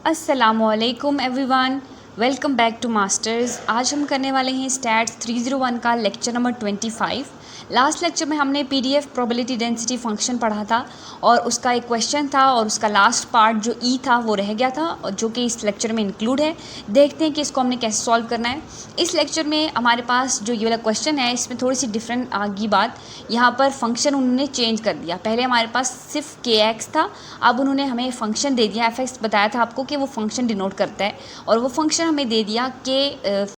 अस्सलामुअलैकुम everyone, welcome back to Masters. आज हम करने वाले हैं स्टैट्स 301 का लेक्चर नंबर 25। लास्ट लेक्चर में हमने पीडीएफ प्रोबेबिलिटी डेंसिटी फंक्शन पढ़ा था और उसका एक क्वेश्चन था और उसका लास्ट पार्ट जो ई था वो रह गया था और जो कि इस लेक्चर में इंक्लूड है। देखते हैं कि इसको हमने कैसे सॉल्व करना है। इस लेक्चर में हमारे पास जो ये वाला क्वेश्चन है इसमें थोड़ी सी डिफरेंट आगे बात, यहाँ पर फंक्शन उन्होंने चेंज कर दिया। पहले हमारे पास सिर्फ के एक्स था, अब उन्होंने हमें फंक्शन दे दिया। एफ एक्स बताया था आपको कि वो फंक्शन डिनोट करता है और वो फंक्शन हमें दे दिया कि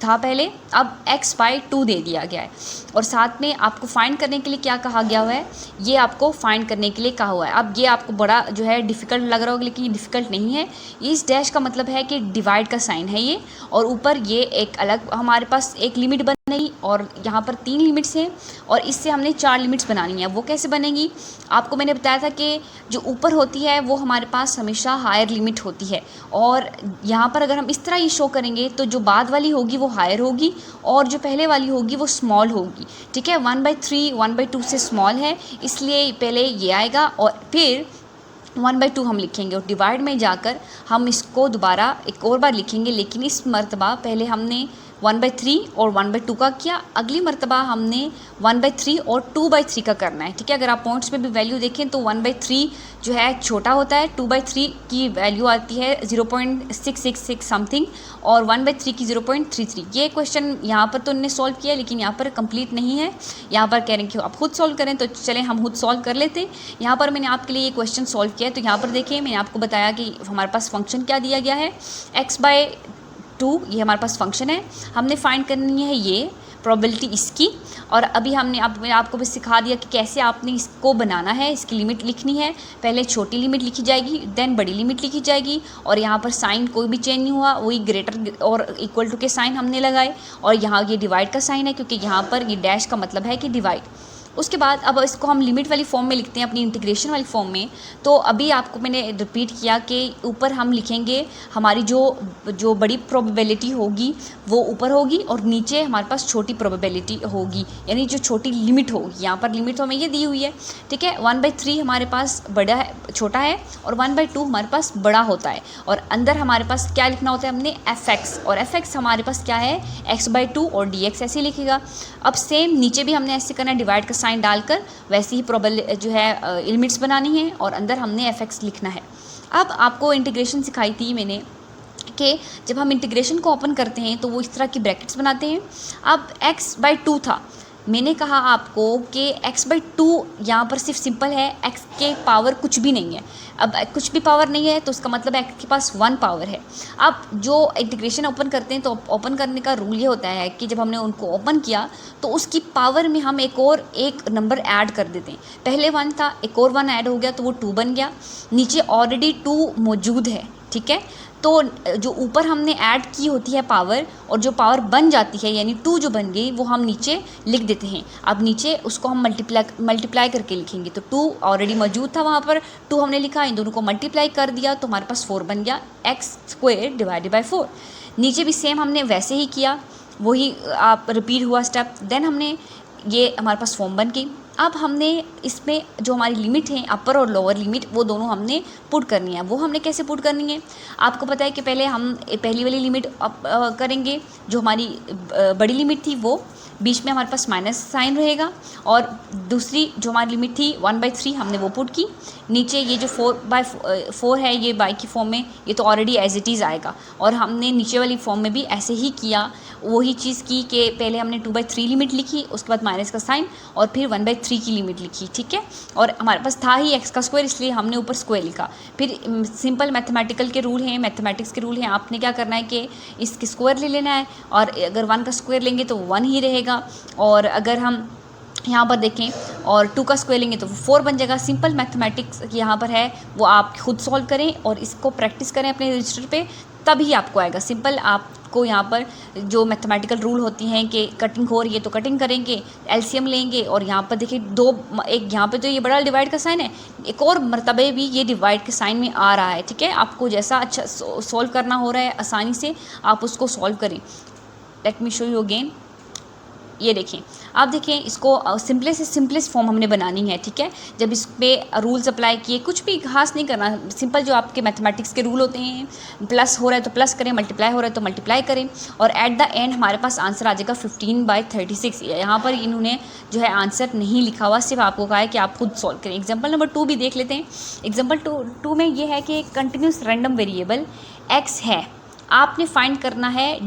था पहले, अब x/2 दे दिया गया है और साथ में आपको फाइंड करने के लिए क्या कहा गया हुआ है, ये आपको फाइंड करने के लिए कहा हुआ है। अब ये आपको बड़ा जो है डिफ़िकल्ट लग रहा होगा, लेकिन ये डिफ़िकल्ट नहीं है। इस डैश का मतलब है कि डिवाइड का साइन है ये, और ऊपर ये एक अलग हमारे पास एक लिमिट बनेगी और यहाँ पर 3 लिमिट्स हैं और इससे हमने 4 लिमिट्स बनानी है। वो कैसे बनेगी, आपको मैंने बताया था कि जो ऊपर होती है वो हमारे पास हमेशा हायर लिमिट होती है और यहाँ पर अगर हम इस तरह ये शो करेंगे तो जो बाद वाली होगी वो हायर होगी और जो पहले वाली होगी वो स्मॉल होगी। ठीक है, 1/3 1/2 से स्मॉल है, इसलिए पहले ये आएगा और फिर 1/2 हम लिखेंगे और डिवाइड में जाकर हम इसको दोबारा एक और बार लिखेंगे, लेकिन इस मरतबा पहले हमने 1/3 और 1/2 का किया, अगली मरतबा हमने 1/3 और 2/3 का करना है। ठीक है, अगर आप पॉइंट्स में भी वैल्यू देखें तो 1/3 जो है छोटा होता है, 2/3 की वैल्यू आती है 0.666 समथिंग और 1/3 की 0.33। ये क्वेश्चन यहाँ पर तो उन्होंने सॉल्व किया लेकिन यहाँ पर कंप्लीट नहीं है, यहाँ पर कह रहे हैं कि आप खुद सॉल्व करें, तो चलें हम खुद सॉल्व कर लेते हैं। यहाँ पर मैंने आपके लिए ये क्वेश्चन सॉल्व किया है, तो यहाँ पर देखिए मैंने आपको बताया कि हमारे पास फंक्शन क्या दिया गया है, x/2 ये हमारे पास फंक्शन है। हमने फाइंड करनी है ये प्रोबेबिलिटी इसकी, और अभी हमने आपको भी सिखा दिया कि कैसे आपने इसको बनाना है। इसकी लिमिट लिखनी है, पहले छोटी लिमिट लिखी जाएगी, देन बड़ी लिमिट लिखी जाएगी और यहाँ पर साइन कोई भी चेंज नहीं हुआ, वही ग्रेटर और इक्वल टू के साइन हमने लगाए और यहाँ ये डिवाइड का साइन है क्योंकि यहाँ पर ये डैश का मतलब है कि डिवाइड। उसके बाद अब इसको हम लिमिट वाली फॉर्म में लिखते हैं, अपनी इंटीग्रेशन वाली फॉर्म में। तो अभी आपको मैंने रिपीट किया कि ऊपर हम लिखेंगे हमारी जो बड़ी प्रोबेबिलिटी होगी वो ऊपर होगी और नीचे हमारे पास छोटी प्रोबेबिलिटी होगी, यानी जो छोटी लिमिट होगी। यहाँ पर लिमिट तो हमें ये दी हुई है। ठीक है, 1/3 हमारे पास बड़ा है, छोटा है और 1/2 हमारे पास बड़ा होता है और अंदर हमारे पास क्या लिखना होता है हमने f(x) और f(x) हमारे पास क्या है x/2 और dx ऐसे लिखेगा। अब सेम नीचे भी हमने ऐसे करना है, डिवाइड का साइन डालकर वैसे ही प्रोबेबिलिटी जो है लिमिट्स बनानी है और अंदर हमने f(x) लिखना है। अब आपको इंटीग्रेशन सिखाई थी मैंने कि जब हम इंटीग्रेशन को ओपन करते हैं तो वो इस तरह की ब्रैकेट्स बनाते हैं। अब x/2 था, मैंने कहा आपको कि x/2 यहाँ पर सिर्फ सिंपल है, x के पावर कुछ भी नहीं है। अब कुछ भी पावर नहीं है तो उसका मतलब x के पास 1 पावर है। अब जो इंटीग्रेशन ओपन करते हैं तो ओपन करने का रूल ये होता है कि जब हमने उनको ओपन किया तो उसकी पावर में हम एक नंबर ऐड कर देते हैं। पहले 1 था, एक और 1 ऐड हो गया तो वो 2 बन गया, नीचे ऑलरेडी 2 मौजूद है। ठीक है, तो जो ऊपर हमने ऐड की होती है पावर और जो पावर बन जाती है यानी 2 जो बन गई वो हम नीचे लिख देते हैं। अब नीचे उसको हम मल्टीप्लाई करके लिखेंगे, तो 2 ऑलरेडी मौजूद था वहाँ पर, 2 हमने लिखा, इन दोनों को मल्टीप्लाई कर दिया तो हमारे पास 4 बन गया, x² डिवाइडेड बाई 4। नीचे भी सेम हमने वैसे ही किया, वही आप रिपीट हुआ स्टेप, देन हमने ये हमारे पास फॉर्म बन गई। अब हमने इसमें जो हमारी लिमिट है अपर और लोअर लिमिट वो दोनों हमने पुट करनी है। वो हमने कैसे पुट करनी है, आपको पता है कि पहले हम पहली वाली लिमिट करेंगे, जो हमारी बड़ी लिमिट थी वो बीच में हमारे पास माइनस साइन रहेगा और दूसरी जो हमारी लिमिट थी 1/3 हमने वो पुट की। नीचे ये जो 4/4 है ये बाई की फॉर्म में, ये तो ऑलरेडी एज इट इज़ आएगा और हमने नीचे वाली फॉर्म में भी ऐसे ही किया, वही चीज़ की कि पहले हमने 2/3 लिमिट लिखी, उसके बाद माइनस का साइन और फिर 1/3 की लिमिट लिखी। ठीक है, और हमारे पास था ही x का स्क्वायर, इसलिए हमने ऊपर स्क्वायर लिखा। फिर सिंपल मैथमेटिकल के रूल हैं, मैथमेटिक्स के रूल हैं, आपने क्या करना है कि इसके स्क्वायर ले लेना है और अगर 1 का स्क्वायर लेंगे तो 1 ही रहेगा और अगर हम यहाँ पर देखें और 2 का स्क्वायर लेंगे तो वो 4 बन जाएगा। सिंपल मैथमेटिक्स यहाँ पर है, वो आप खुद सॉल्व करें और इसको प्रैक्टिस करें अपने रजिस्टर पे, तभी आपको आएगा। सिंपल आपको यहाँ पर जो मैथमेटिकल रूल होती हैं कि कटिंग हो रही है तो कटिंग करेंगे, एलसीएम लेंगे और यहाँ पर देखिए एक यहाँ पे तो ये बड़ा डिवाइड का साइन है, एक और मरतबे भी ये डिवाइड के साइन में आ रहा है। ठीक है, आपको जैसा अच्छा सॉल्व करना हो रहा है आसानी से आप उसको सॉल्व करें। Let me show you again. ये देखें, आप देखें इसको सिंपलेस्ट से सिंपलेस्ट फॉर्म हमने बनानी है, ठीक है। जब इस पर रूल्स अप्लाई किए, कुछ भी खास नहीं करना, सिंपल जो आपके मैथमेटिक्स के रूल होते हैं, प्लस हो रहा है तो प्लस करें, मल्टीप्लाई हो रहा है तो मल्टीप्लाई करें, और एट द एंड हमारे पास आंसर आ जाएगा 15/36। यहाँ पर इन्होंने जो है आंसर नहीं लिखा हुआ, सिर्फ आपको कहा है कि आप खुद सॉल्व करें। एग्जाम्पल नंबर 2 भी देख लेते हैं। एग्जाम्पल 2 में ये है कि कंटिन्यूस रैंडम वेरिएबल x है, आपने फाइंड करना है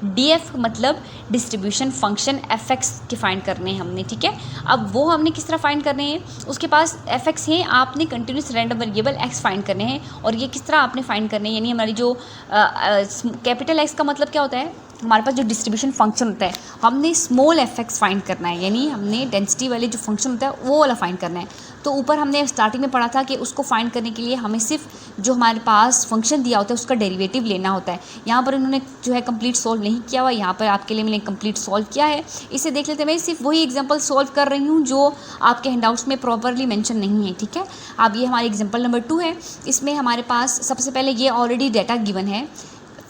DF मतलब डिस्ट्रीब्यूशन फंक्शन fx के फाइंड करने हैं हमने, ठीक है। अब वो हमने किस तरह फाइंड करने हैं, उसके पास fx है, आपने continuous random variable x find करने हैं, और ये किस तरह आपने फाइंड करने हैं, यानी हमारी जो कैपिटल X का मतलब क्या होता है, हमारे पास जो डिस्ट्रीब्यूशन फंक्शन होता है, हमने स्मॉल fx फाइंड करना है, यानी हमने डेंसिटी वाले जो फंक्शन होता है वो वाला फाइंड करना है। तो ऊपर हमने स्टार्टिंग में पढ़ा था कि उसको फाइंड करने के लिए हमें सिर्फ जो हमारे पास फंक्शन दिया होता है उसका डेरिवेटिव लेना होता है। यहाँ पर उन्होंने जो है कंप्लीट सॉल्व नहीं किया हुआ, यहाँ पर आपके लिए मैंने कंप्लीट सॉल्व किया है। इसे देख लेते हैं, मैं सिर्फ वही एग्जांपल सॉल्व कर रही हूँ जो आपके हैंडआउट्स में प्रॉपरली मेंशन नहीं है, ठीक है। अब ये हमारी एग्जाम्पल नंबर 2 है। इसमें हमारे पास सबसे पहले ये ऑलरेडी डाटा गिवन है।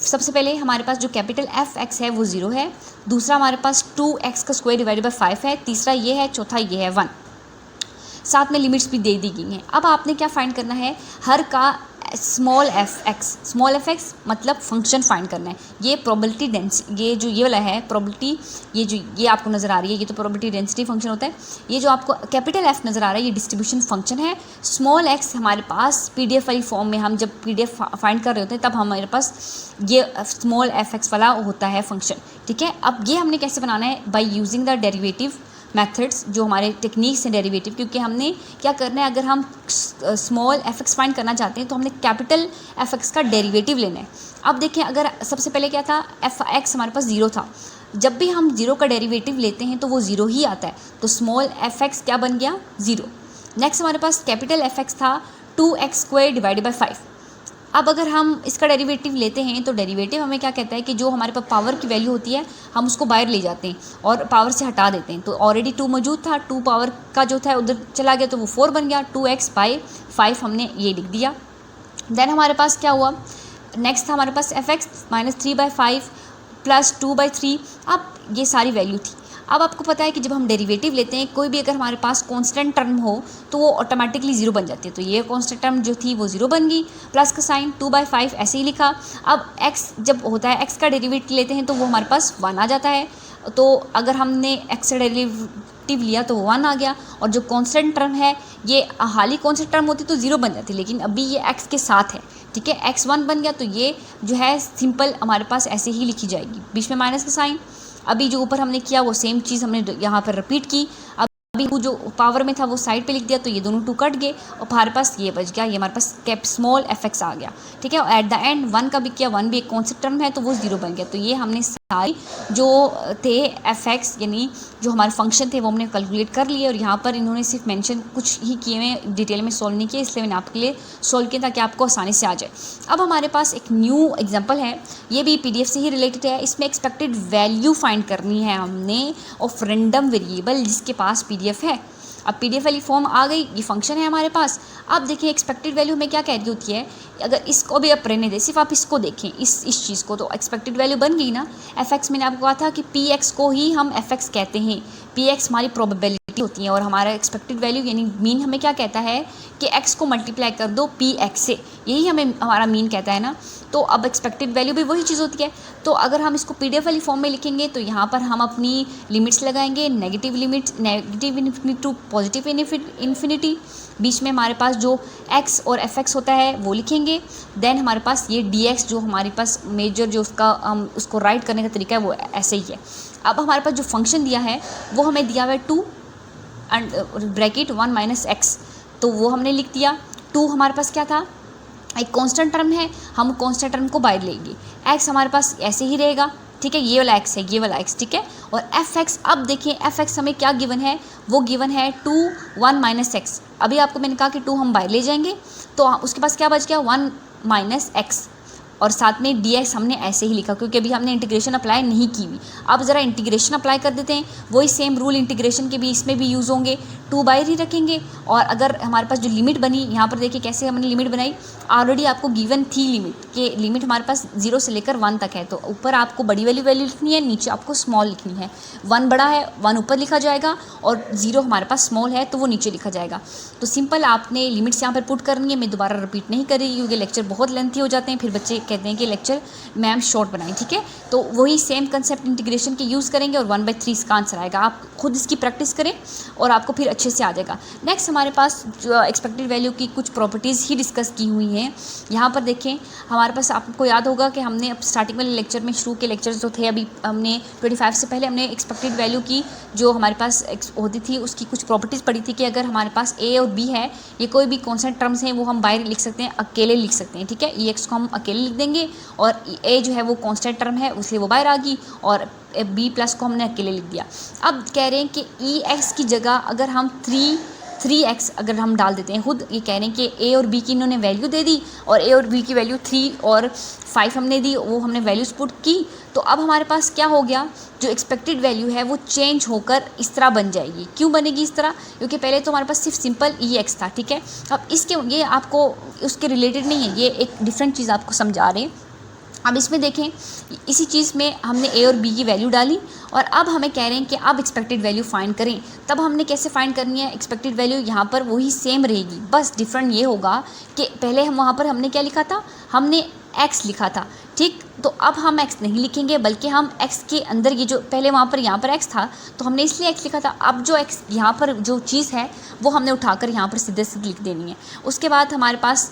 सबसे पहले हमारे पास जो कैपिटल fx है वो 0 है, दूसरा हमारे पास 2x² डिवाइडेड बाई 5 है, तीसरा ये है, चौथा ये है 1, साथ में लिमिट्स भी दे दी गई हैं। अब आपने क्या फाइंड करना है, हर का स्मॉल fx मतलब फंक्शन फाइंड करना है। ये प्रोबेबिलिटी डेंसिटी, ये जो ये वाला है प्रोबेबिलिटी, ये आपको नज़र आ रही है, ये तो प्रोबेबिलिटी डेंसिटी फंक्शन होता है। ये जो आपको कैपिटल F नज़र आ रहा है ये डिस्ट्रीब्यूशन फंक्शन है। स्मॉल x हमारे पास PDF वाली फॉर्म में, हम जब PDF फाइंड कर रहे होते हैं तब हमारे पास ये स्मॉल fx वाला होता है फंक्शन, ठीक है। अब ये हमने कैसे बनाना है, by using the derivative methods, जो हमारे टेक्निक्स हैं डेरिवेटिव, क्योंकि हमने क्या करना है, अगर हम स्मॉल fx फाइंड करना चाहते हैं तो हमने कैपिटल fx का डेरिवेटिव लेना है। अब देखें, अगर सबसे पहले क्या था, fx हमारे पास 0 था, जब भी हम 0 का डेरिवेटिव लेते हैं तो वो 0 ही आता है, तो स्मॉल fx क्या बन गया, 0। नेक्स्ट हमारे पास कैपिटल fx था 2x² डिवाइडेड बाई 5। अब अगर हम इसका डेरिवेटिव लेते हैं तो डेरिवेटिव हमें क्या कहता है कि जो हमारे पास पावर की वैल्यू होती है हम उसको बाहर ले जाते हैं और पावर से हटा देते हैं। तो ऑलरेडी 2 मौजूद था, 2 पावर का जो था उधर चला गया तो वो 4 बन गया, 2x/5 हमने ये लिख दिया। देन हमारे पास क्या हुआ, नेक्स्ट था हमारे पास fx -3/5 प्लस 2/3। अब ये सारी वैल्यू थी। अब आपको पता है कि जब हम डेरिवेटिव लेते हैं, कोई भी अगर हमारे पास कांस्टेंट टर्म हो तो वो ऑटोमेटिकली 0 बन जाती है। तो ये कांस्टेंट टर्म जो थी वो 0 बन गई, प्लस का साइन 2/5 ऐसे ही लिखा। अब x जब होता है, x का डेरिवेटिव लेते हैं तो वो हमारे पास 1 आ जाता है। तो अगर हमने x का डेरिवेटिव लिया तो 1 आ गया, और जो कांस्टेंट टर्म है ये हाली कांस्टेंट टर्म होती तो 0 बन जाती, लेकिन अभी ये x के साथ है, ठीक है। x 1 बन गया तो ये जो है सिंपल हमारे पास ऐसे ही लिखी जाएगी, बीच में माइनस का साइन। अभी जो ऊपर हमने किया वो सेम चीज़ हमने यहाँ पर रिपीट की। अभी जो पावर में था वो साइड पे लिख दिया, तो ये दोनों 2 कट गए और हमारे पास ये बच गया, ये हमारे पास कैप स्मॉल fx आ गया, ठीक है। और एट द एंड 1 का भी किया, 1 भी एक कॉन्सेप्ट टर्म है तो वो 0 बन गया। तो ये हमने सारी जो थे fx यानी जो हमारे फंक्शन थे वो हमने कैलकुलेट कर लिए, और यहाँ पर इन्होंने सिर्फ मेंशन कुछ ही किए हुए, डिटेल में सॉल्व नहीं किए, इसलिए मैंने आपके लिए सॉल्व किया ताकि आपको आसानी से आ जाए। अब हमारे पास एक न्यू एग्जाम्पल है, ये भी PDF से ही रिलेटेड है। इसमें एक्सपेक्टेड वैल्यू फाइंड करनी है हमने ऑफ रैंडम वेरिएबल जिसके पास PDF है। अब PDF वाली फॉर्म आ गई, ये फंक्शन है हमारे पास। अब देखिए एक्सपेक्टेड वैल्यू हमें क्या कह रही होती है, अगर इसको भी आप रहने दें, सिर्फ आप इसको देखें, इस चीज़ को, तो एक्सपेक्टेड वैल्यू बन गई ना। fx मैंने आपको कहा था कि px को ही हम fx कहते हैं, px हमारी प्रोबेबिलिटी होती है, और हमारा एक्सपेक्टेड वैल्यू यानी मीन हमें क्या कहता है कि x को मल्टीप्लाई कर दो px से, यही हमें हमारा मीन कहता है ना। तो अब एक्सपेक्टेड वैल्यू भी वही चीज़ होती है। तो अगर हम इसको PDF वाली फॉर्म में लिखेंगे तो यहाँ पर हम अपनी लिमिट्स लगाएंगे, negative limits, negative infinity to positive infinity, बीच में हमारे पास जो x और fx होता है वो लिखेंगे। देन हमारे पास ये dx जो हमारे पास मेजर जो उसका हम उसको राइट करने का तरीका है वो ऐसे ही है। अब हमारे पास जो फंक्शन दिया है वो हमें दिया हुआ है 2 ब्रैकेट 1 - x, तो वो हमने लिख दिया। 2 हमारे पास क्या था, एक कांस्टेंट टर्म है, हम कांस्टेंट टर्म को बाहर लेंगे। x हमारे पास ऐसे ही रहेगा, ठीक है, ये वाला x है, ये वाला x, ठीक है। और fx, अब देखिए fx हमें क्या गिवन है, वो गिवन है 2 1 - x। अभी आपको मैंने कहा कि 2 हम बाहर ले जाएंगे तो उसके पास क्या बच गया, 1 - x और साथ में dx हमने ऐसे ही लिखा क्योंकि अभी हमने इंटीग्रेशन अप्लाई नहीं की हुई। अब ज़रा इंटीग्रेशन अप्लाई कर देते हैं, वही सेम रूल इंटीग्रेशन के भी इसमें भी यूज़ होंगे। 2/3 ही रखेंगे और अगर हमारे पास जो लिमिट बनी, यहाँ पर देखिए कैसे हमने लिमिट बनाई, ऑलरेडी आपको गिवन थी लिमिट कि लिमिट हमारे पास 0 से लेकर 1 तक है, तो ऊपर आपको बड़ी वैल्यू लिखनी है, नीचे आपको स्मॉल लिखनी है। 1 बड़ा है, 1 ऊपर लिखा जाएगा और 0 हमारे पास स्मॉल है तो वो नीचे लिखा जाएगा। तो सिंपल आपने लिमिट्स यहाँ पर पुट करनी है। मैं दोबारा रिपीट नहीं कर रही क्योंकि लेक्चर बहुत लेंथी हो जाते हैं, फिर बच्चे कहते हैं कि लेक्चर मैम शॉर्ट बनाएं, ठीक है। तो वही सेम कंसेप्ट इंटीग्रेशन के यूज़ करेंगे और 1/3 इसका आंसर आएगा। आप खुद इसकी प्रैक्टिस करें और आपको फिर अच्छे से आ जाएगा। नेक्स्ट हमारे पास जो एक्सपेक्टेड वैल्यू की कुछ प्रॉपर्टीज़ ही डिस्कस की हुई हैं। यहाँ पर देखें हमारे पास, आपको याद होगा कि हमने अब स्टार्टिंग वाले लेक्चर में, शुरू के लेक्चर्स जो थे अभी हमने 25 से पहले हमने एक्सपेक्टेड वैल्यू की जो हमारे पास होती थी उसकी कुछ प्रॉपर्टीज़ पढ़ी थी कि अगर हमारे पास ए और बी है, ये कोई भी कॉन्स्टेंट टर्म्स हैं वो हम बाहर लिख सकते हैं, अकेले लिख सकते हैं, ठीक है। ई एक्स को हम अकेले लिख देंगे और ए जो है वो कॉन्स्टेंट टर्म है इसलिए वो बाहर आ गई और बी प्लस को हमने अकेले लिख दिया। अब कह रहे हैं कि ई एक्स की जगह अगर हम 3x अगर हम डाल देते हैं, खुद ये कह रहे हैं कि ए और बी की इन्होंने वैल्यू दे दी और ए और बी की वैल्यू 3 और 5 हमने दी, वो हमने वैल्यूज पुट की। तो अब हमारे पास क्या हो गया, जो एक्सपेक्टेड वैल्यू है वो चेंज होकर इस तरह बन जाएगी। क्यों बनेगी इस तरह, क्योंकि पहले तो हमारे पास सिर्फ सिंपल ई एक्स था, ठीक है। अब इसके ये आपको उसके रिलेटेड नहीं है, ये एक डिफरेंट चीज़ आपको समझा रहे हैं। अब इसमें देखें इसी चीज़ में हमने ए और बी की वैल्यू डाली और अब हमें कह रहे हैं कि अब एक्सपेक्टेड वैल्यू फाइंड करें। तब हमने कैसे फाइंड करनी है, एक्सपेक्टेड वैल्यू यहाँ पर वही सेम रहेगी, बस डिफरेंट ये होगा कि पहले हम वहाँ पर हमने क्या लिखा था, हमने x लिखा था, ठीक। तो अब हम x नहीं लिखेंगे बल्कि हम x के अंदर ये जो पहले वहाँ पर यहाँ पर x था तो हमने इसलिए x लिखा था। अब जो x यहाँ पर जो चीज़ है वो हमने उठाकर यहाँ पर सीधे सीधे लिख देनी है। उसके बाद हमारे पास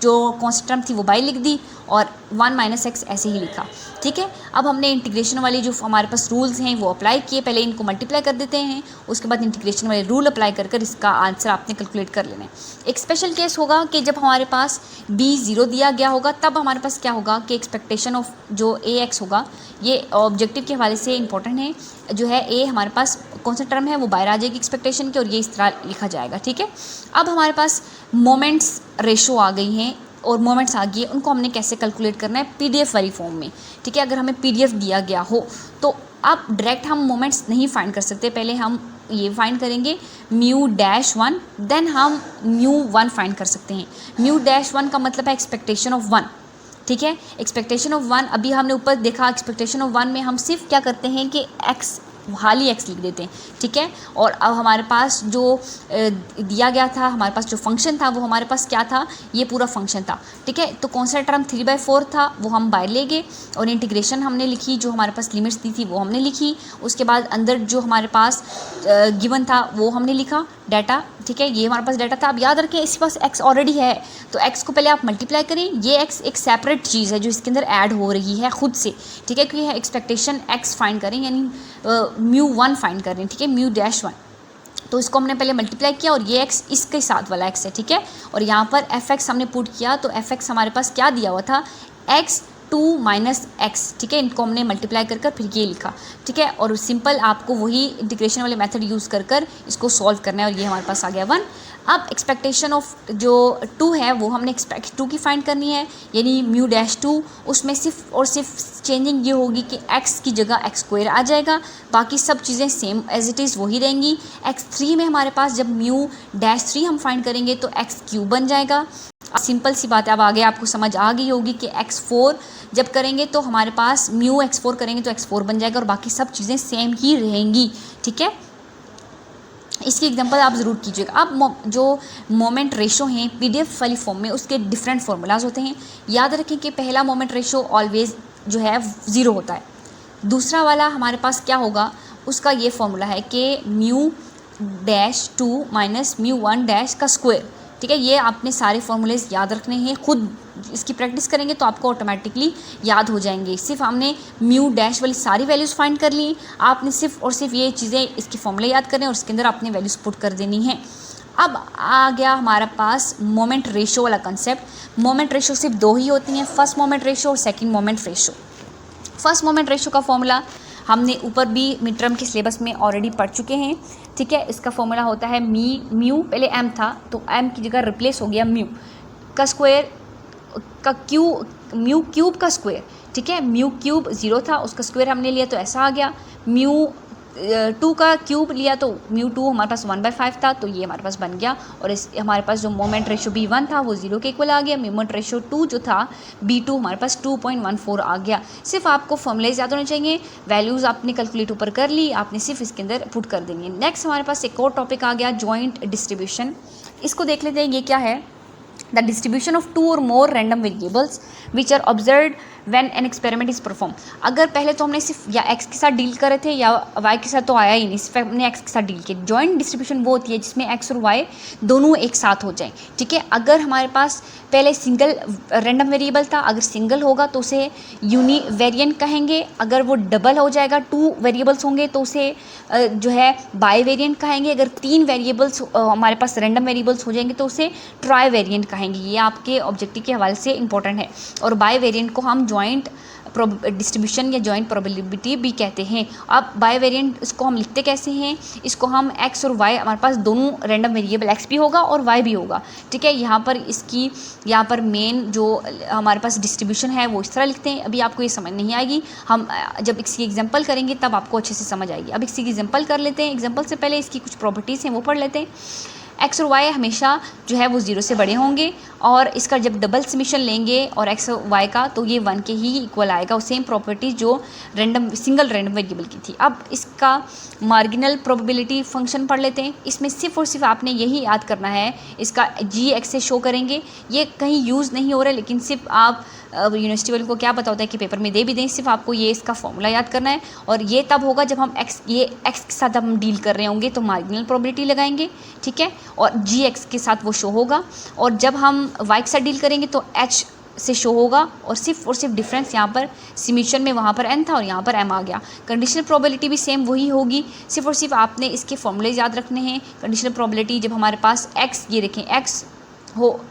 जो कॉन्स्टेंट टर्म थी वो बाई लिख दी और 1 - x ऐसे ही लिखा, ठीक है। अब हमने इंटीग्रेशन वाली जो हमारे पास रूल्स हैं वो अप्लाई किए, पहले इनको मल्टीप्लाई कर देते हैं, उसके बाद इंटीग्रेशन वाले रूल अप्लाई कर कर इसका आंसर आपने कैलकुलेट कर लेना है। एक स्पेशल केस होगा कि जब हमारे पास b 0 दिया गया होगा तब हमारे पास क्या होगा कि एक्सपेक्टेशन ऑफ जो ए एक्स होगा, ये ऑब्जेक्टिव के हवाले से इंपॉर्टेंट है, जो है ए हमारे पास कौन सा टर्म है वो बाहर आ जाएगी एक्सपेक्टेशन के और ये इस तरह लिखा जाएगा, ठीक है। अब हमारे पास मोमेंट्स रेशो आ गई हैं और मोमेंट्स आ गई है, उनको हमने कैसे कैलकुलेट करना है, पीडीएफ वाली फॉर्म में, ठीक है। अगर हमें पीडीएफ दिया गया हो तो अब डायरेक्ट हम मोमेंट्स नहीं फाइंड कर सकते, पहले हम ये फाइंड करेंगे μ-1, देन हम μ1 फाइंड कर सकते हैं। μ-1 का मतलब है एक्सपेक्टेशन ऑफ 1, ठीक है। एक्सपेक्टेशन ऑफ 1 अभी हमने ऊपर देखा, एक्सपेक्टेशन ऑफ 1 में हम सिर्फ क्या करते हैं कि x हाली x लिख देते हैं, ठीक है। और अब हमारे पास जो दिया गया था, हमारे पास जो फंक्शन था वो हमारे पास क्या था, ये पूरा फंक्शन था, ठीक है। तो कौन सा टर्म 3/4 था वो हम बाहर ले गए और इंटीग्रेशन हमने लिखी, जो हमारे पास लिमिट्स दी थी वो हमने लिखी। उसके बाद अंदर जो हमारे पास गिवन था वो हमने लिखा डाटा, ठीक है। ये हमारे पास डाटा था। अब याद रखें इसके पास x ऑलरेडी है तो x को पहले आप मल्टीप्लाई करें, ये x एक सेपरेट चीज़ है जो इसके अंदर ऐड हो रही है खुद से, ठीक है। क्योंकि एक्सपेक्टेशन x फाइंड करें यानी μ1 फाइंड करें, ठीक है, μ-1। तो इसको हमने पहले मल्टीप्लाई किया और ये x इसके साथ वाला x है, ठीक है। और यहाँ पर f(x) हमने पुट किया तो f(x) हमारे पास क्या दिया हुआ था, x2 - x, ठीक है। इनको हमने मल्टीप्लाई कर फिर ये लिखा, ठीक है। और सिंपल आपको वही इंटीग्रेशन वाले मेथड यूज़ कर इसको सॉल्व करना है और ये हमारे पास आ गया 1। अब एक्सपेक्टेशन ऑफ जो 2 है वो हमने एक्सपेक्ट 2 की फाइंड करनी है, यानी μ-2, उसमें सिर्फ और सिर्फ चेंजिंग ये होगी कि x की जगह x² आ जाएगा, बाकी सब चीज़ें सेम एज इट इज़ वही रहेंगी। x3 में हमारे पास जब μ-3 हम फाइंड करेंगे तो x³ बन जाएगा। सिंपल सी बात है, अब आगे आपको समझ आ गई होगी कि x4 जब करेंगे तो हमारे पास μ(x4) करेंगे तो x4 बन जाएगा और बाकी सब चीज़ें सेम ही रहेंगी, ठीक है। इसकी एग्जांपल आप ज़रूर कीजिएगा। अब जो मोमेंट रेशो हैं पीडीएफ वाली फॉर्म में उसके डिफरेंट फार्मूलाज होते हैं। याद रखें कि पहला मोमेंट रेशो ऑलवेज जो है 0 होता है। दूसरा वाला हमारे पास क्या होगा, उसका ये फार्मूला है कि μ-2 - μ1 का स्क्वायर, ठीक है। ये आपने सारे फार्मूलेज याद रखने हैं, खुद इसकी प्रैक्टिस करेंगे तो आपको ऑटोमेटिकली याद हो जाएंगे। सिर्फ हमने μ- वाली सारी वैल्यूज़ फाइंड कर ली, आपने सिर्फ और सिर्फ ये चीज़ें इसके फॉर्मूले याद करने और उसके अंदर आपने वैल्यूज़ पुट कर देनी है। अब आ गया हमारे पास मोमेंट रेशो वाला कंसेप्ट। मोमेंट रेशो सिर्फ 2 ही होती हैं, फर्स्ट मोमेंट रेशो और second moment ratio. First moment ratio का फॉर्मूला हमने ऊपर भी मिड टर्म के सिलेबस में ऑलरेडी पढ़ चुके हैं, ठीक है। इसका फॉर्मूला होता है म्यू, पहले m था तो m की जगह रिप्लेस हो गया म्यू का स्क्वायर का म्यू क्यूब का स्क्वायर, ठीक है। म्यू क्यूब 0 था, उसका स्क्वायर हमने लिया तो ऐसा आ गया। म्यू 2 का क्यूब लिया तो म्यू 2 हमारे पास 1/5 था, तो ये हमारे पास बन गया। और इस हमारे पास जो मोमेंट रेशो B1 था वो 0 के इक्वल आ गया। मोमेंट रेशो 2 जो था B2 हमारे पास 2.14 आ गया। सिर्फ आपको फॉर्मूलेज याद होने चाहिए, वैल्यूज़ आपने कैलकुलेट ऊपर कर ली, आपने सिर्फ इसके अंदर पुट कर देंगे। नेक्स्ट हमारे पास एक और टॉपिक आ गया जॉइंट डिस्ट्रीब्यूशन। इसको देख लेते हैं ये क्या है। The distribution of two or more random variables which are observed when an experiment is performed। अगर पहले तो हमने सिर्फ या x के साथ डील करे थे या y के साथ तो आया ही नहीं, सिर्फ हमने x के साथ डील किया। जॉइंट डिस्ट्रीब्यूशन वो होती है जिसमें x और y दोनों एक साथ हो जाएं, ठीक है। अगर हमारे पास पहले सिंगल रैंडम वेरिएबल था, अगर सिंगल होगा तो उसे यूनिवेरिएंट कहेंगे। अगर वो डबल हो जाएगा, 2 वेरिएबल्स होंगे तो उसे जो है बाई वेरिएंट कहेंगे। अगर 3 वेरिएबल्स हमारे पास रैंडम वेरिएबल्स हो जाएंगे तो उसे ट्राई वेरिएंट कहेंगे। ये आपके ऑब्जेक्टिव के हवाले से इंपॉर्टेंट है। और बाई वेरिएंट को हम जॉइंट डिस्ट्रीब्यूशन या जॉइंट प्रोबेबिलिटी भी कहते हैं। अब बाई वेरिएंट इसको हम लिखते कैसे हैं, इसको हम x और y, हमारे पास दोनों रैंडम वेरिएबल x भी होगा और y भी होगा, ठीक है। यहाँ पर मेन जो हमारे पास डिस्ट्रीब्यूशन है वो इस तरह लिखते हैं। अभी आपको ये समझ नहीं आएगी, हम जब इसकी एग्जांपल करेंगे तब आपको अच्छे से समझ आएगी। अब इसकी एग्जांपल कर लेते हैं। एग्जांपल से पहले इसकी कुछ प्रॉपर्टीज़ हैं वो पढ़ लेते हैं। x और y हमेशा जो है वो 0 से बड़े होंगे, और इसका जब डबल समीशन लेंगे और x और y का तो ये 1 के ही इक्वल आएगा। सेम प्रॉपर्टी जो सिंगल रैंडम वेरिएबल की थी। अब इसका मार्जिनल प्रोबेबिलिटी फंक्शन पढ़ लेते हैं। इसमें सिर्फ और सिर्फ आपने यही याद करना है, इसका g(x) से शो करेंगे। ये कहीं यूज़ नहीं हो रहा है, लेकिन सिर्फ आप यूनिवर्सिटी वालों को क्या पता होता है कि पेपर में दे भी दें, सिर्फ आपको ये इसका फॉर्मूला याद करना है। और ये तब होगा जब हम x के साथ हम डील कर रहे होंगे तो मार्जिनल प्रोबेबिलिटी लगाएंगे, ठीक है। और g(x) के साथ वो शो होगा, और जब हम y के साथ डील करेंगे तो h से शो होगा। और सिर्फ डिफरेंस यहाँ पर समीशन में वहाँ पर n था और यहाँ पर m आ गया। कंडीशनल प्रोबेबिलिटी भी सेम वही होगी, सिर्फ और सिर्फ आपने इसके फॉर्मूलेज याद रखने हैं। कंडीशनल प्रोबेबिलिटी जब हमारे पास x, ये देखें x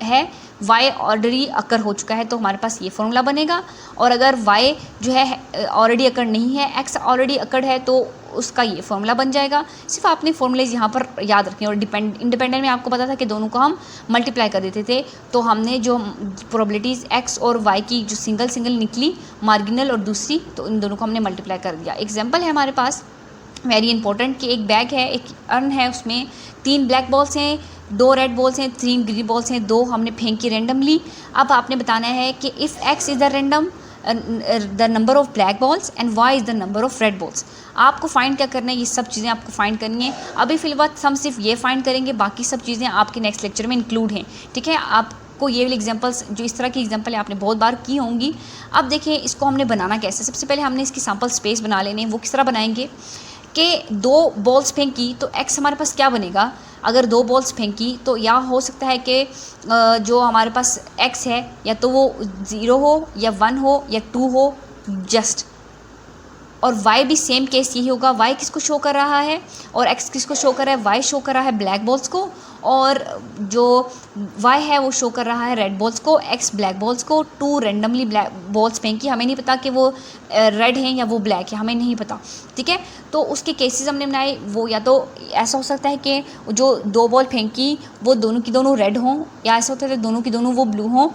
है, y ऑलरेडी अकर हो चुका है तो हमारे पास ये फॉर्मूला बनेगा। और अगर y जो है ऑलरेडी अकर नहीं है, x ऑलरेडी अकर्ड है तो उसका ये फॉर्मूला बन जाएगा। सिर्फ आपने फॉर्मूलेज यहाँ पर याद रखें। और इंडिपेंडेंट में आपको पता था कि दोनों को हम मल्टीप्लाई कर देते थे, तो हमने जो प्रोबेबिलिटीज़ x और y की जो सिंगल निकली मार्जिनल और दूसरी, तो इन दोनों को हमने मल्टीप्लाई कर दिया। एग्जाम्पल है हमारे पास वेरी इंपॉर्टेंट कि एक बैग है, एक अर्न है, उसमें 3 ब्लैक बॉल्स हैं, 2 रेड बॉल्स हैं, 3 ग्रीन बॉल्स हैं, 2 हमने फेंक की रैंडमली। अब आपने बताना है कि if x is the random the number of black balls and y is the number of red balls. आपको फाइंड क्या करना है, ये सब चीज़ें आपको फाइंड करनी है। अभी फिलहाल हम सिर्फ ये फाइंड करेंगे, बाकी सब चीज़ें आपके नेक्स्ट लेक्चर में इंक्लूड हैं, ठीक है। आपको ये वाली एग्जांपल्स, जो इस तरह की एग्जांपल आपने बहुत बार की होंगी। अब देखिए इसको हमने बनाना कैसे। सबसे पहले हमने इसकी सैम्पल स्पेस बना लेने। वो किस तरह बनाएंगे कि 2 बॉल्स फेंकी तो x हमारे पास क्या बनेगा। अगर 2 बॉल्स फेंकी तो या हो सकता है कि जो हमारे पास x है या तो वो 0 हो या 1 हो या 2 हो जस्ट। और y भी सेम केस यही होगा। y किसको शो कर रहा है और x किसको शो कर रहा है। y शो कर रहा है ब्लैक बॉल्स को, और जो y है वो शो कर रहा है रेड बॉल्स को, x ब्लैक बॉल्स को। 2 रैंडमली ब्लैक बॉल्स फेंकी, हमें नहीं पता कि वो रेड हैं या वो ब्लैक है, हमें नहीं पता, ठीक है। तो उसके केसेस हमने बनाए। वो या तो ऐसा हो सकता है कि जो 2 बॉल फेंकी वो दोनों की दोनों रेड हों, या ऐसा होता है दोनों की दोनों वो ब्लू हों,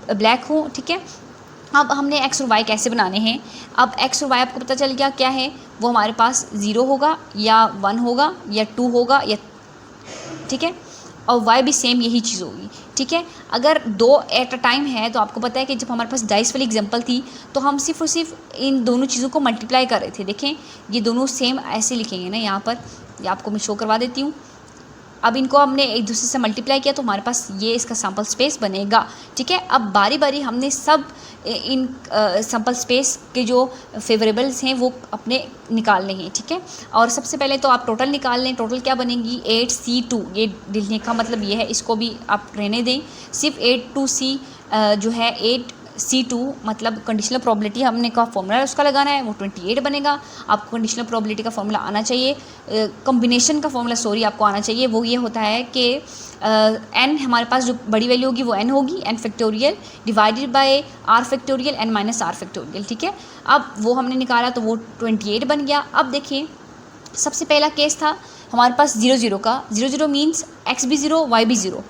ब्लैक हों, ठीक है। अब हमने x और y कैसे बनाने हैं। अब x और y आपको पता चल गया क्या है, वो हमारे पास 0 होगा या 1 होगा या 2 होगा या, ठीक है। और y भी सेम यही चीज़ होगी, ठीक है। अगर 2 एट अ टाइम है तो आपको पता है कि जब हमारे पास डाइस वाली एग्जांपल थी तो हम सिर्फ और सिर्फ इन दोनों चीज़ों को मल्टीप्लाई कर रहे थे। देखें ये दोनों सेम ऐसे लिखेंगे ना, यहाँ पर ये आपको मैं शो करवा देती हूँ। अब इनको हमने एक दूसरे से मल्टीप्लाई किया तो हमारे पास ये इसका सैम्पल स्पेस बनेगा, ठीक है। अब बारी बारी हमने सब इन सैम्पल स्पेस के जो फेवरेबल्स हैं वो अपने निकालने हैं, ठीक है। और सबसे पहले तो आप टोटल निकाल लें। टोटल क्या बनेगी 8C2। ये लिखने का मतलब ये है, इसको भी आप रहने दें। सिर्फ 8C जो है 8C2 मतलब कंडीशनल प्रोबेबिलिटी हमने का फॉर्मूला उसका लगाना है, वो 28 बनेगा। आपको कंडीशनल प्रोबेबिलिटी का फॉर्मूला आना चाहिए, कॉम्बिनेशन का फॉर्मूला आपको आना चाहिए। वो ये होता है कि n हमारे पास जो बड़ी वैल्यू होगी वो n होगी, n factorial divided by r factorial n minus r factorial, ठीक है। अब वो हमने निकाला तो वो 28 बन गया। अब देखिए सबसे पहला केस था हमारे पास 0 0 का। 0 0 मीन्स x भी 0 y भी 0,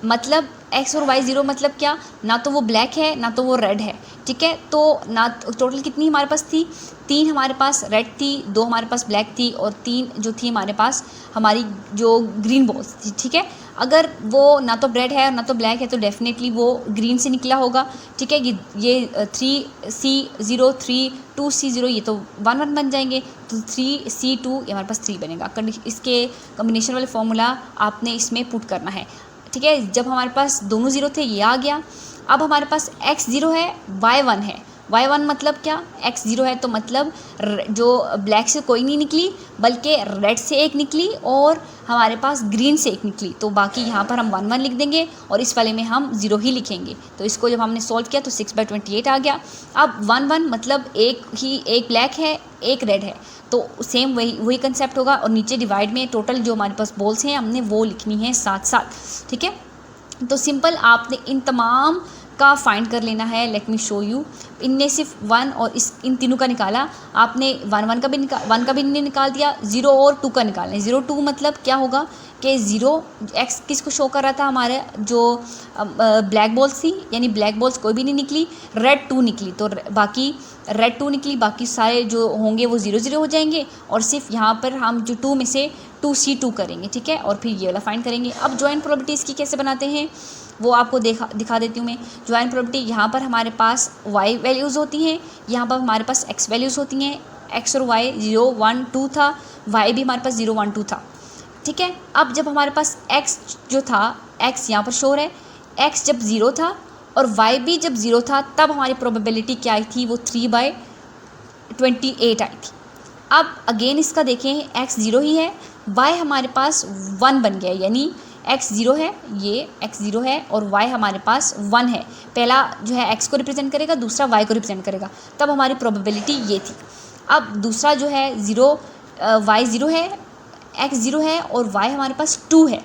मतलब एक्स और वाई ज़ीरो मतलब क्या, ना तो वो ब्लैक है ना तो वो रेड है, ठीक है। तो ना टोटल कितनी हमारे पास थी, 3 हमारे पास रेड थी, 2 हमारे पास ब्लैक थी और 3 जो थी हमारे पास हमारी जो ग्रीन बॉल्स थी, ठीक है। अगर वो ना तो रेड है और ना तो ब्लैक है तो डेफिनेटली वो ग्रीन से निकला होगा, ठीक है। ये 3C0 3 2C0 ये तो 1 1 बन जाएंगे, तो 3C2 ये हमारे पास 3 बनेगा। इसके कम्बिनेशन वाले फॉर्मूला आपने इसमें पुट करना है, ठीक है। जब हमारे पास दोनों ज़ीरो थे ये आ गया। अब हमारे पास x ज़ीरो है, y 1 है। y 1 मतलब क्या, x ज़ीरो है तो मतलब जो ब्लैक से कोई नहीं निकली बल्कि रेड से एक निकली और हमारे पास ग्रीन से एक निकली, तो बाकी यहाँ पर हम 1 1 लिख देंगे और इस वाले में हम 0 ही लिखेंगे। तो इसको जब हमने सॉल्व किया तो 6/28 आ गया। अब 1 1 मतलब एक ब्लैक है एक रेड है, तो सेम वही कंसेप्ट होगा और नीचे डिवाइड में टोटल जो हमारे पास बॉल्स हैं हमने वो लिखनी है साथ साथ, ठीक है। तो सिंपल आपने इन तमाम का फाइंड कर लेना है। Let me show you. इनने सिर्फ 1 और इन तीनों का निकाला आपने, 1 का भी निकाल दिया, 0 और 2 का निकालना है। 0 2 मतलब क्या होगा कि 0 x किसको शो कर रहा था, हमारे जो ब्लैक बॉल्स थी, यानी ब्लैक बॉल्स कोई भी नहीं निकली, रेड 2 निकली, तो बाकी रेड 2 निकली, बाकी सारे जो होंगे वो 0 0 हो जाएंगे और सिर्फ यहाँ पर हम जो 2 में से 2C2 करेंगे, ठीक है, और फिर ये वाला फाइंड करेंगे। अब जॉइंट प्रॉपर्टीज़ की कैसे बनाते हैं वो आपको दिखा देती हूँ मैं। जॉइंट प्रॉपर्टी यहाँ पर हमारे पास y वैल्यूज़ होती हैं, यहाँ पर हमारे पास x वैल्यूज़ होती हैं। x और y 0 1 2 था, y भी हमारे पास 0 1 2 था, ठीक है। अब जब हमारे पास x जो था, x यहाँ पर शोर है, x जब 0 था और y भी जब 0 था तब हमारी प्रोबेबिलिटी क्या आई थी, वो 3/28 आई थी। अब अगेन इसका देखें, x 0 ही है, y हमारे पास 1 बन गया, यानी x 0 है, ये x 0 है और y हमारे पास 1 है। पहला जो है x को रिप्रेजेंट करेगा, दूसरा y को रिप्रेजेंट करेगा, तब हमारी प्रोबेबिलिटी ये थी। अब दूसरा जो है y 0 है, x 0 है और y हमारे पास 2 है,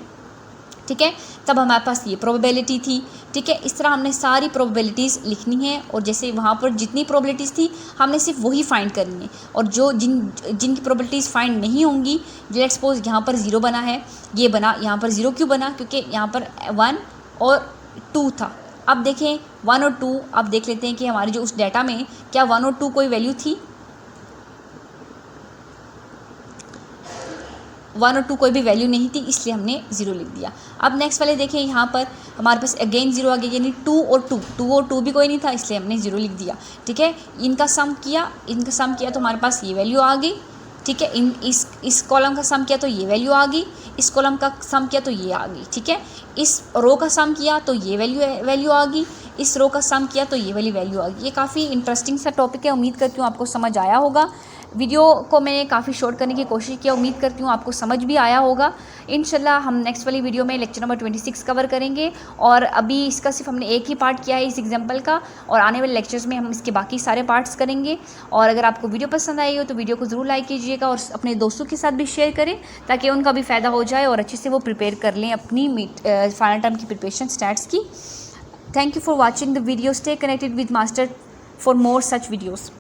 ठीक है, तब हमारे पास ये प्रोबेबिलिटी थी, ठीक है। इस तरह हमने सारी प्रोबेबिलिटीज़ लिखनी है और जैसे वहाँ पर जितनी प्रोबेबिलिटीज़ थी हमने सिर्फ वही फाइंड करनी है और जो जिनकी प्रोबेबिलिटीज़ फाइंड नहीं होंगी, लेट्स सपोज यहाँ पर 0 बना है, ये बना, यहाँ पर 0 क्यों बना, क्योंकि यहाँ पर 1 और 2 था। अब देखें 1 और 2, अब देख लेते हैं कि हमारे जो उस डाटा में क्या 1 और 2 कोई वैल्यू थी, 1 और 2 कोई भी वैल्यू नहीं थी, इसलिए हमने 0 लिख दिया। अब नेक्स्ट वाले देखें, यहाँ पर हमारे पास अगेन 0 आ गया, यानी 2 और 2 भी कोई नहीं था, इसलिए हमने 0 लिख दिया, ठीक है। इनका सम किया तो हमारे पास ये वैल्यू आ गई, ठीक है। इस कॉलम का सम किया तो ये वैल्यू आ गई, इस कॉलम का सम किया तो ये आ गई, ठीक है। इस रो का सम किया तो ये वैल्यू आ गई, इस रो का सम किया तो ये वाली वैल्यू आ गई। ये काफ़ी इंटरेस्टिंग सा टॉपिक है, उम्मीद करती हूँ आपको समझ आया होगा। वीडियो को मैंने काफ़ी शॉर्ट करने की कोशिश किया, उम्मीद करती हूँ आपको समझ भी आया होगा। इंशाल्लाह हम नेक्स्ट वाली वीडियो में लेक्चर नंबर 26 कवर करेंगे और अभी इसका सिर्फ हमने एक ही पार्ट किया है इस एग्जाम्पल का, और आने वाले लेक्चर्स में हम इसके बाकी सारे पार्ट्स करेंगे। और अगर आपको वीडियो पसंद आई हो तो वीडियो को ज़रूर लाइक कीजिएगा और अपने दोस्तों के साथ भी शेयर करें ताकि उनका भी फ़ायदा हो जाए और अच्छे से वो प्रिपेयर कर लें अपनी फाइनल टर्म की प्रिपरेशन स्टैट्स की। Thank you for watching the video. Stay connected with Master for more such videos.